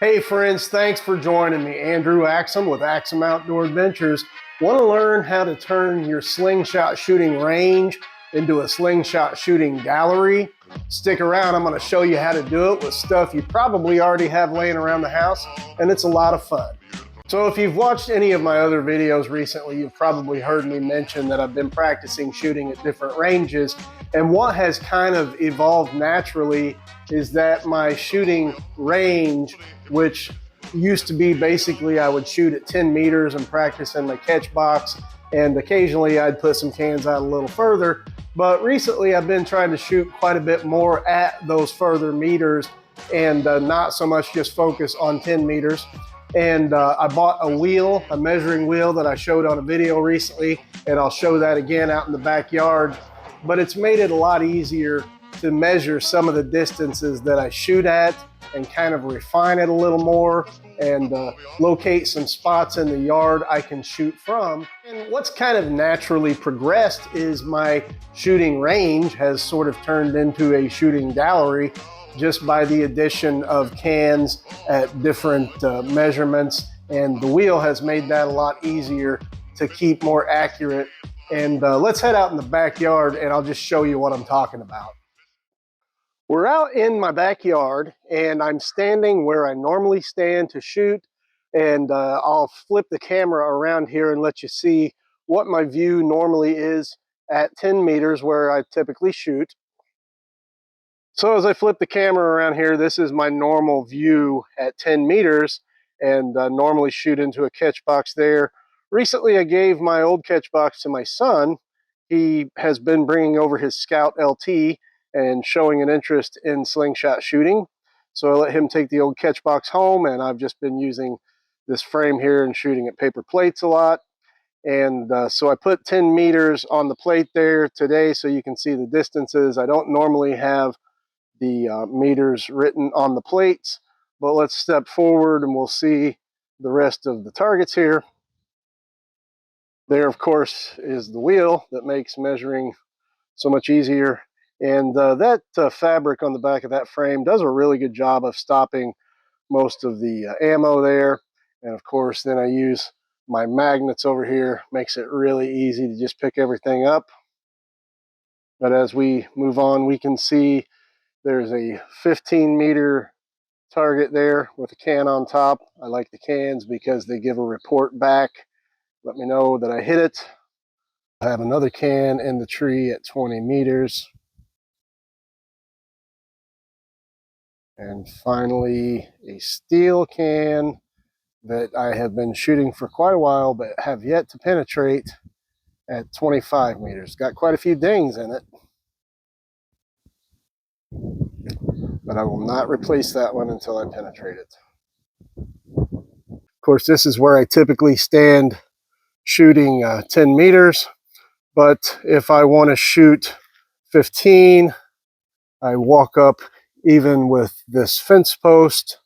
Hey friends, thanks for joining me. Andrew Axum with Axum Outdoor Adventures. Want to learn how to turn your slingshot shooting range into a slingshot shooting gallery? Stick around, I'm going to show you how to do it with stuff you probably already have laying around the house, and it's a lot of fun. So if you've watched any of my other videos recently, you've probably heard me mention that I've been practicing shooting at different ranges, and what has kind of evolved naturally is that my shooting range, which used to be basically I would shoot at 10 meters and practice in my catch box, and occasionally I'd put some cans out a little further, but recently I've been trying to shoot quite a bit more at those further meters and not so much just focus on 10 meters. And I bought a wheel, a measuring wheel that I showed on a video recently, and I'll show that again out in the backyard. But it's made it a lot easier to measure some of the distances that I shoot at and kind of refine it a little more and locate some spots in the yard I can shoot from. And what's kind of naturally progressed is my shooting range has sort of turned into a shooting gallery just by the addition of cans at different measurements, and the wheel has made that a lot easier to keep more accurate. And let's head out in the backyard and I'll just show you what I'm talking about. We're out in my backyard and I'm standing where I normally stand to shoot, and I'll flip the camera around here and let you see what my view normally is at 10 meters where I typically shoot. So as I flip the camera around here, this is my normal view at 10 meters and normally shoot into a catch box there. Recently, I gave my old catch box to my son. He has been bringing over his Scout LT and showing an interest in slingshot shooting. So I let him take the old catch box home, and I've just been using this frame here and shooting at paper plates a lot. And so I put 10 meters on the plate there today so you can see the distances. I don't normally have the meters written on the plates, but let's step forward and we'll see the rest of the targets here. There, of course, is the wheel that makes measuring so much easier. And that fabric on the back of that frame does a really good job of stopping most of the ammo there. And of course, then I use my magnets over here, makes it really easy to just pick everything up. But as we move on, we can see there's a 15-meter target there with a can on top. I like the cans because they give a report back, let me know that I hit it. I have another can in the tree at 20 meters. And finally, a steel can that I have been shooting for quite a while but have yet to penetrate at 25 meters. Got quite a few dings in it, but I will not replace that one until I penetrate it. Of course, this is where I typically stand shooting 10 meters, but if I want to shoot 15, I walk up even with this fence post,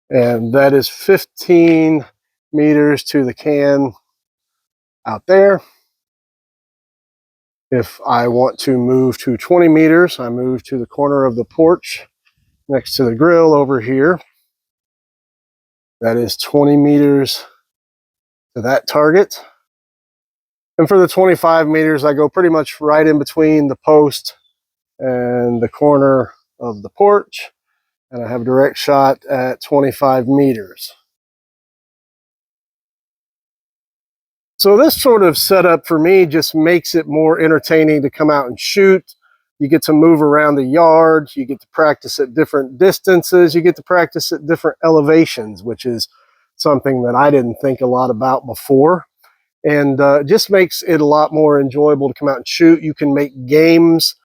and that is 15 meters to the can out there. If I want to move to 20 meters, I move to the corner of the porch next to the grill over here. That is 20 meters to that target. And for the 25 meters, I go pretty much right in between the post and the corner of the porch, and I have a direct shot at 25 meters. So this sort of setup for me just makes it more entertaining to come out and shoot. You get to move around the yard, you get to practice at different distances, you get to practice at different elevations, which is something that I didn't think a lot about before. And it just makes it a lot more enjoyable to come out and shoot. You can make games.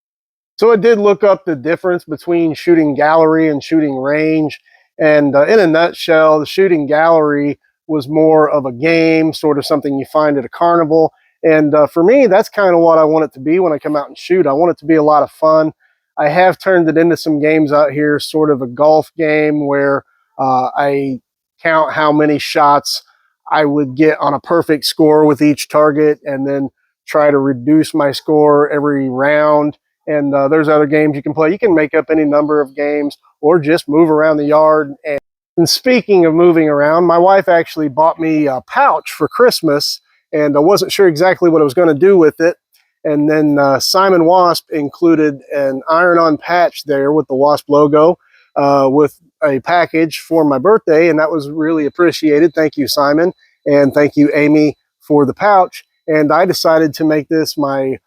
So I did look up the difference between shooting gallery and shooting range. And in a nutshell, the shooting gallery was more of a game, sort of something you find at a carnival. And for me, that's kind of what I want it to be when I come out and shoot. I want it to be a lot of fun. I have turned it into some games out here, sort of a golf game where I count how many shots I would get on a perfect score with each target and then try to reduce my score every round. And there's other games you can play. You can make up any number of games or just move around the yard and And speaking of moving around, my wife actually bought me a pouch for Christmas, and I wasn't sure exactly what I was going to do with it. And then Simon Wasp included an iron-on patch there with the Wasp logo with a package for my birthday, and that was really appreciated. Thank you, Simon, and thank you, Amy, for the pouch. And I decided to make this my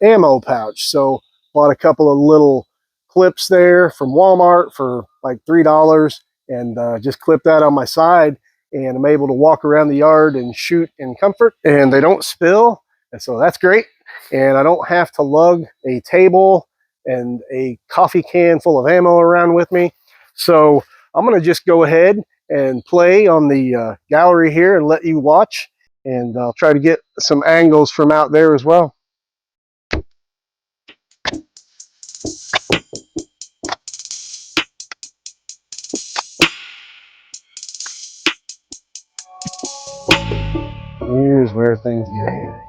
ammo pouch. So bought a couple of little clips there from Walmart for like $3 and just clip that on my side, and I'm able to walk around the yard and shoot in comfort, and they don't spill, and so that's great. And I don't have to lug a table and a coffee can full of ammo around with me. So I'm going to just go ahead and play on the gallery here and let you watch, and I'll try to get some angles from out there as well. Here's where things get hairy.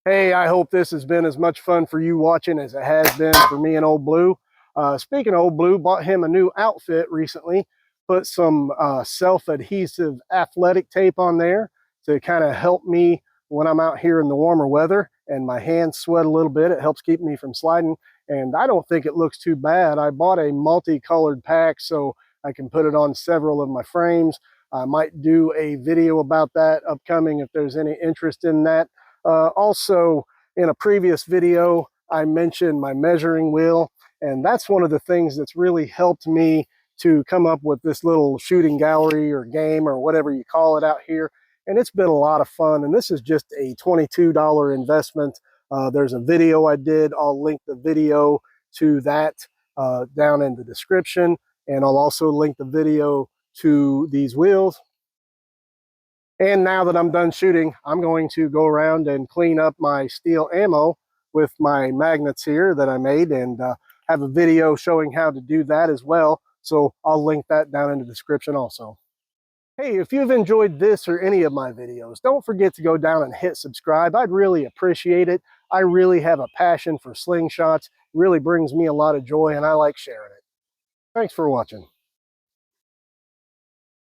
Hey, I hope this has been as much fun for you watching as it has been for me and Old Blue. Speaking of Old Blue, bought him a new outfit recently. Put some self-adhesive athletic tape on there to kind of help me when I'm out here in the warmer weather and my hands sweat a little bit. It helps keep me from sliding, and I don't think it looks too bad. I bought a multicolored pack so I can put it on several of my frames. I might do a video about that upcoming if there's any interest in that. Also, in a previous video, I mentioned my measuring wheel, and that's one of the things that's really helped me to come up with this little shooting gallery or game or whatever you call it out here. And it's been a lot of fun, and this is just a $22 investment. There's a video I did. I'll link the video to that down in the description, and I'll also link the video to these wheels. And now that I'm done shooting, I'm going to go around and clean up my steel ammo with my magnets here that I made, and have a video showing how to do that as well. So I'll link that down in the description also. Hey, if you've enjoyed this or any of my videos, don't forget to go down and hit subscribe. I'd really appreciate it. I really have a passion for slingshots. It really brings me a lot of joy, and I like sharing it. Thanks for watching.